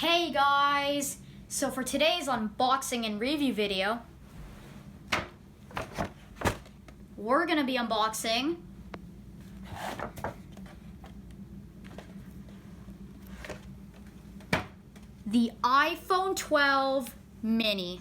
Hey guys! So for today's unboxing and review video, we're gonna be unboxing the iPhone 12 mini.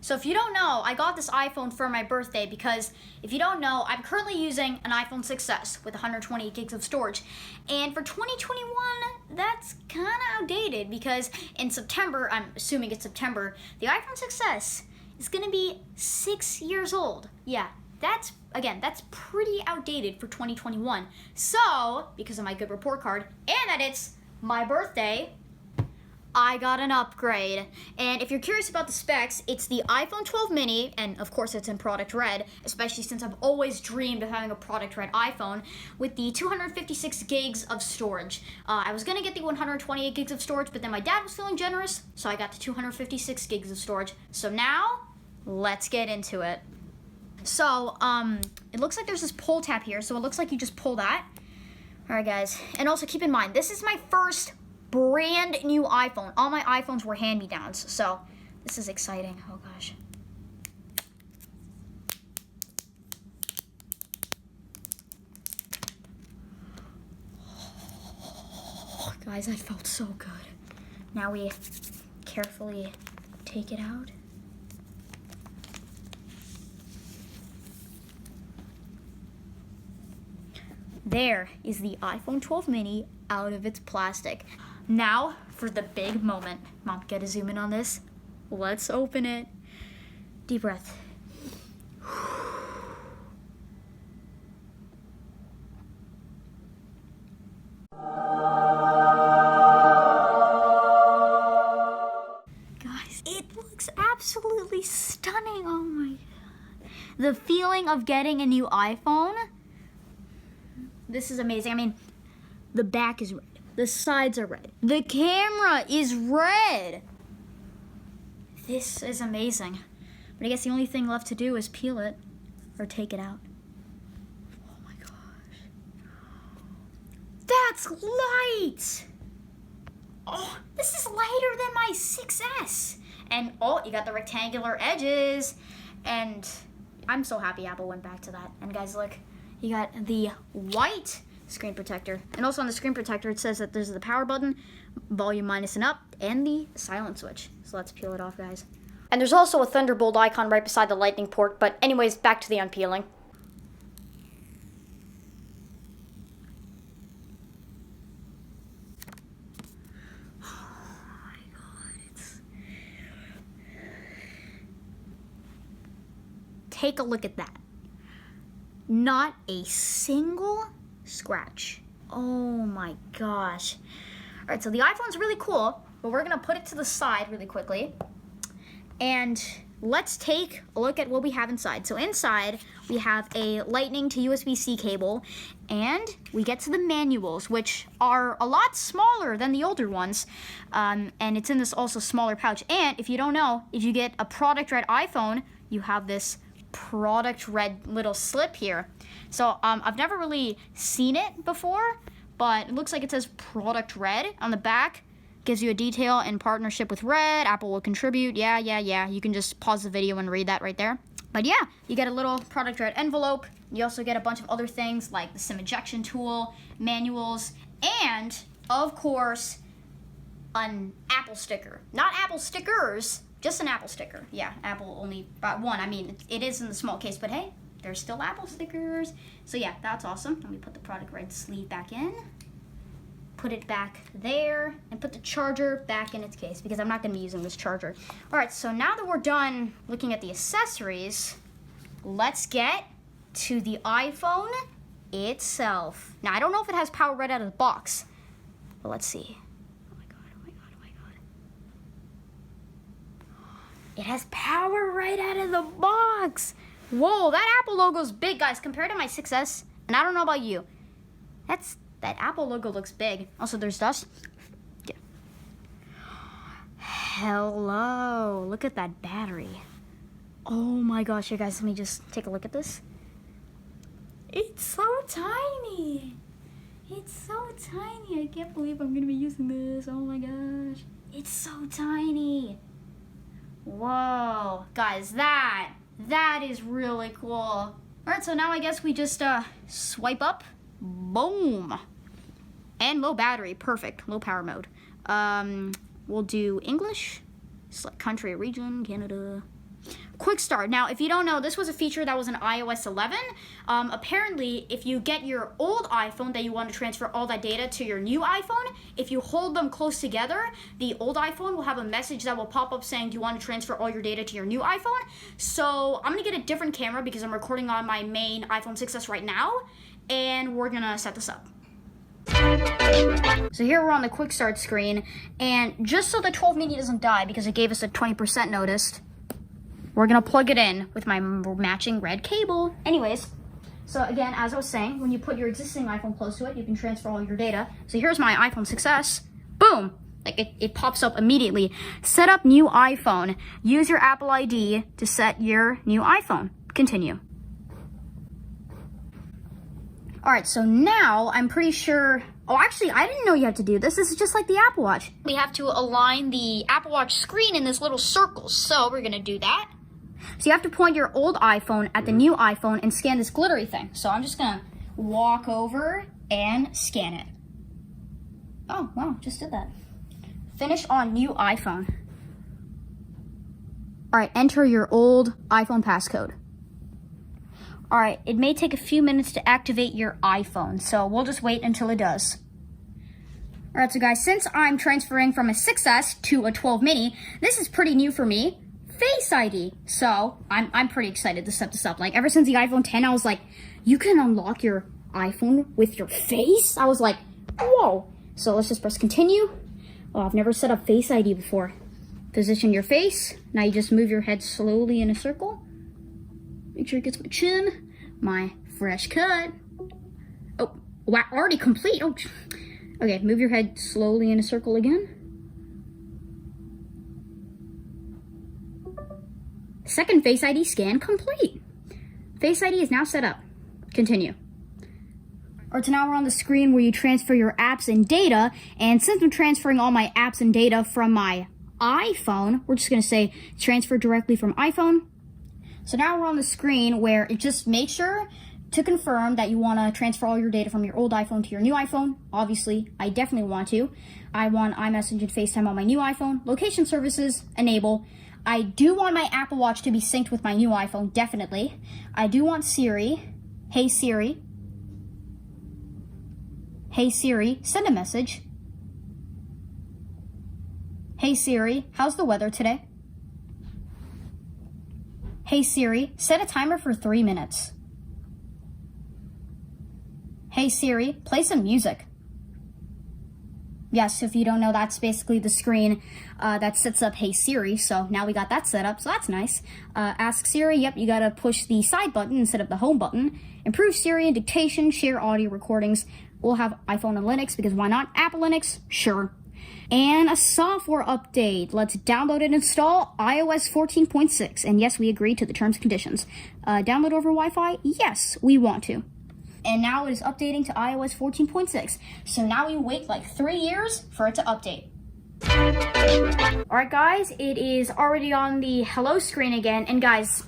So if you don't know, I got this iPhone for my birthday because if you don't know, I'm currently using an iPhone 6s with 128 gigs of storage. And for 2021, that's kind of outdated because in September, I'm assuming it's September, the iPhone 6s is going to be 6 years old. Yeah, that's pretty outdated for 2021. So, because of my good report card and that it's my birthday, I got an upgrade. And if you're curious about the specs, it's the iPhone 12 mini, and of course it's in product red, especially since I've always dreamed of having a product red iPhone, with the 256 gigs of storage. I was gonna get the 128 gigs of storage, but then my dad was feeling generous, so I got the 256 gigs of storage. So now, let's get into it. So, it looks like there's this pull tab here, so it looks like you just pull that. All right, guys, and also keep in mind, this is my first brand new iPhone. All my iPhones were hand-me-downs, so this is exciting. Oh gosh. Oh, guys, that felt so good. Now we carefully take it out. There is the iPhone 12 mini out of its plastic. Now for the big moment. Mom, get a zoom in on this. Let's open it. Deep breath. Guys, it looks absolutely stunning. Oh my God. The feeling of getting a new iPhone. This is amazing. I mean, the back is red. The sides are red. The camera is red. This is amazing. But I guess the only thing left to do is peel it or take it out. Oh my gosh. That's light. Oh, this is lighter than my 6S. And oh, you got the rectangular edges. And I'm so happy Apple went back to that. And guys, look, you got the white screen protector. And also on the screen protector, it says that there's the power button, volume minus and up, and the silent switch. So let's peel it off, guys. And there's also a Thunderbolt icon right beside the lightning port. But anyways, back to the unpeeling. Oh my God. Take a look at that. Not a single scratch. Oh my gosh. All right, so the iPhone's really cool, but we're gonna put it to the side really quickly. And let's take a look at what we have inside. So inside, we have a Lightning to USB-C cable, and we get to the manuals, which are a lot smaller than the older ones. And it's in this also smaller pouch. And if you don't know, if you get a product red iPhone, you have this product red little slip here. So I've never really seen it before, but it looks like it says product red on the back. Gives you a detail in partnership with Red. Apple will contribute. Yeah. You can just pause the video and read that right there. But yeah, you get a little product red envelope. You also get a bunch of other things like the SIM ejection tool, manuals, and of course, an Apple sticker. Not Apple stickers, just an Apple sticker. Yeah, Apple only bought one. I mean, it is in the small case, but hey, there's still Apple stickers. So yeah, that's awesome. Let me put the product red sleeve back in. Put it back there, and put the charger back in its case because I'm not gonna be using this charger. All right, so now that we're done looking at the accessories, let's get to the iPhone itself. Now, I don't know if it has power right out of the box, but let's see. Oh my God. It has power right out of the box. Whoa, that Apple logo's big, guys, compared to my 6S. And I don't know about you. That Apple logo looks big. Also, there's dust. Yeah. Hello, look at that battery. Oh my gosh, you guys, let me just take a look at this. It's so tiny. It's so tiny. I can't believe I'm gonna be using this. Oh my gosh. It's so tiny. Whoa, guys, that is really cool. All right, so now I guess we just swipe up. Boom. And low battery, perfect. Low power mode. We'll do English, select country, region, Canada. Quick start. Now, if you don't know, this was a feature that was in iOS 11. Apparently, if you get your old iPhone that you want to transfer all that data to your new iPhone, if you hold them close together, the old iPhone will have a message that will pop up saying, do you want to transfer all your data to your new iPhone? So I'm going to get a different camera because I'm recording on my main iPhone 6S right now, and we're going to set this up. So here we're on the quick start screen, and just so the 12 mini doesn't die because it gave us a 20% notice, we're gonna plug it in with my matching red cable. Anyways, so again, as I was saying, when you put your existing iPhone close to it, you can transfer all your data. So here's my iPhone 6S. Boom! Like it pops up immediately. Set up new iPhone. Use your Apple ID to set your new iPhone. Continue. All right, so now I'm pretty sure, oh, actually, I didn't know you had to do this. This is just like the Apple Watch. We have to align the Apple Watch screen in this little circle. So we're gonna do that. So you have to point your old iPhone at the new iPhone and scan this glittery thing. So I'm just gonna walk over and scan it. Oh, wow, just did that. Finish on new iPhone. All right, enter your old iPhone passcode. All right, it may take a few minutes to activate your iPhone, so we'll just wait until it does. All right, so guys, since I'm transferring from a 6S to a 12 mini, this is pretty new for me. Face ID. So I'm pretty excited to set this up. Like ever since the iPhone 10, I was like, you can unlock your iPhone with your face? I was like, whoa. So let's just press continue. Oh, I've never set up Face ID before. Position your face. Now you just move your head slowly in a circle. Make sure it gets my chin, my fresh cut. Oh, wow, already complete. Oh, okay, move your head slowly in a circle again. Second Face ID scan complete. Face ID is now set up. Continue. All right, so now we're on the screen where you transfer your apps and data. And since I'm transferring all my apps and data from my iPhone, we're just gonna say transfer directly from iPhone. So now we're on the screen where it just makes sure to confirm that you want to transfer all your data from your old iPhone to your new iPhone. Obviously, I definitely want to. I want iMessage and FaceTime on my new iPhone. Location services, enable. I do want my Apple Watch to be synced with my new iPhone, definitely. I do want Siri. Hey Siri. Hey Siri, send a message. Hey Siri, how's the weather today? Hey Siri, set a timer for 3 minutes. Hey Siri, play some music. Yes, if you don't know, that's basically the screen that sets up Hey Siri. So now we got that set up, so that's nice. Ask Siri, yep, you gotta push the side button instead of the home button. Improve Siri and dictation, share audio recordings. We'll have iPhone and Linux because why not? Apple Linux, sure. And a software update. Let's download and install iOS 14.6. And yes, we agree to the terms and conditions. Download over Wi-Fi? Yes, we want to. And now it is updating to iOS 14.6. So now we wait like 3 years for it to update. Alright guys, it is already on the hello screen again. And guys,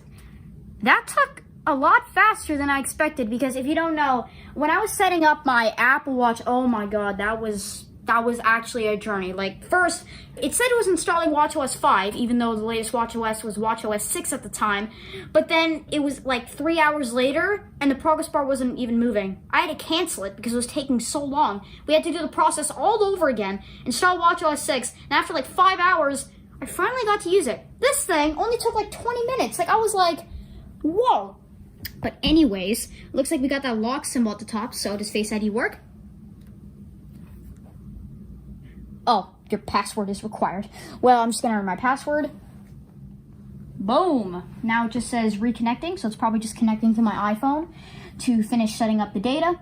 that took a lot faster than I expected because if you don't know, when I was setting up my Apple Watch, oh my god, that was actually a journey. Like, first, it said it was installing watchOS 5, even though the latest watchOS was watchOS 6 at the time. But then it was like 3 hours later, and the progress bar wasn't even moving. I had to cancel it because it was taking so long. We had to do the process all over again, install watchOS 6, and after like 5 hours, I finally got to use it. This thing only took like 20 minutes. Like, I was like, whoa. But anyways, looks like we got that lock symbol at the top, so does Face ID work? Oh, your password is required. Well, I'm just gonna enter my password. Boom. Now it just says reconnecting, so it's probably just connecting to my iPhone to finish setting up the data.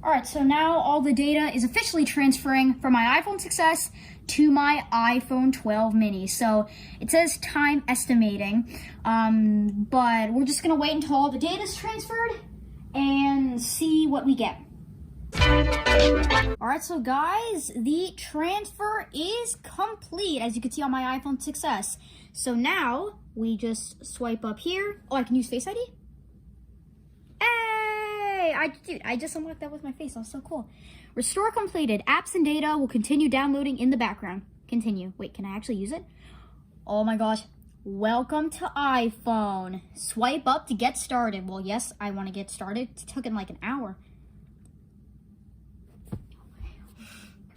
All right, so now all the data is officially transferring from my iPhone 6s to my iPhone 12 mini. So it says time estimating, but we're just gonna wait until all the data is transferred and see what we get. All right, so guys, the transfer is complete, as you can see on my iPhone 6s. So now we just swipe up here. Oh, I can use Face ID? Hey, I just unlocked that with my face. That was so cool. Restore completed. Apps and data will continue downloading in the background. Continue. Wait, can I actually use it? Oh my gosh. Welcome to iPhone. Swipe up to get started. Well, yes, I want to get started. It took in like an hour.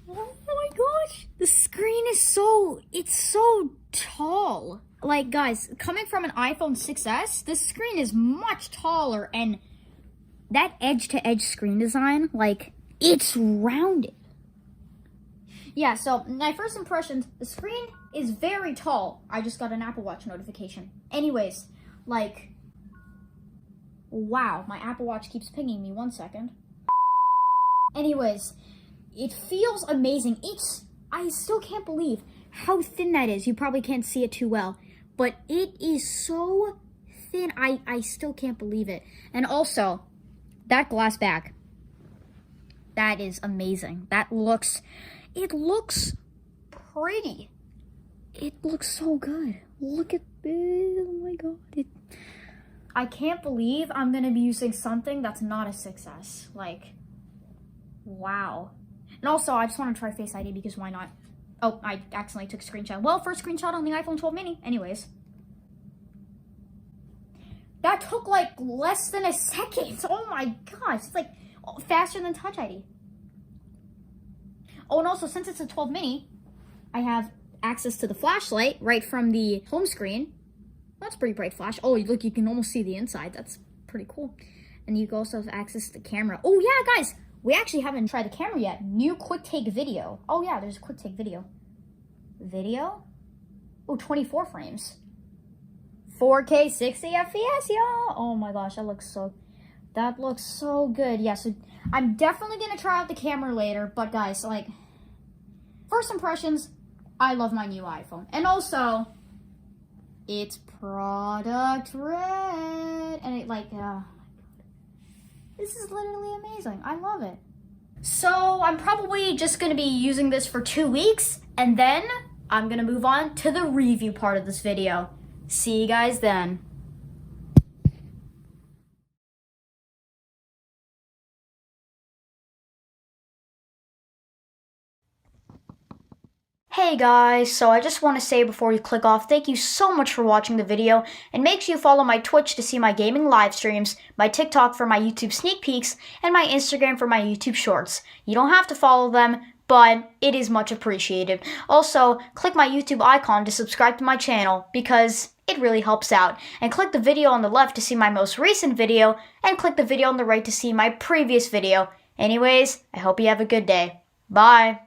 Oh my gosh. The screen is it's so tall. Like, guys, coming from an iPhone 6s, the screen is much taller, and that edge-to-edge screen design, like, it's rounded. Yeah, so my first impressions, the screen is very tall. I just got an Apple Watch notification. Anyways, like, wow, my Apple Watch keeps pinging me. 1 second. Anyways, it feels amazing. I still can't believe how thin that is. You probably can't see it too well, but it is so thin. I still can't believe it. And also, that glass back, that is amazing. It looks pretty. It looks so good. Look at this. Oh my god. I can't believe I'm gonna be using something that's not a 6S. Like, wow. And also, I just want to try Face ID because why not? Oh, I accidentally took a screenshot. Well, first screenshot on the iPhone 12 mini. Anyways. That took like less than a second. Oh my gosh. It's like faster than Touch ID. Oh, and also, since it's a 12 mini, I have access to the flashlight right from the home screen. That's pretty bright flash. Oh, look, you can almost see the inside. That's pretty cool. And you also have access to the camera. Oh yeah, guys. We actually haven't tried the camera yet. New quick take video. Oh yeah, there's a quick take video. Video? Oh, 24 frames. 4K 60 FPS, y'all. Oh my gosh, that looks so good. Yeah, so I'm definitely gonna try out the camera later. But guys, like, first impressions, I love my new iPhone. And also, it's product red. And it like, this is literally amazing. I love it. So I'm probably just gonna be using this for 2 weeks, and then I'm gonna move on to the review part of this video. See you guys then. Hey guys, so I just want to say before you click off, thank you so much for watching the video, and make sure you follow my Twitch to see my gaming live streams, my TikTok for my YouTube sneak peeks, and my Instagram for my YouTube shorts. You don't have to follow them, but it is much appreciated. Also, click my YouTube icon to subscribe to my channel because it really helps out. And click the video on the left to see my most recent video, and click the video on the right to see my previous video. Anyways, I hope you have a good day. Bye!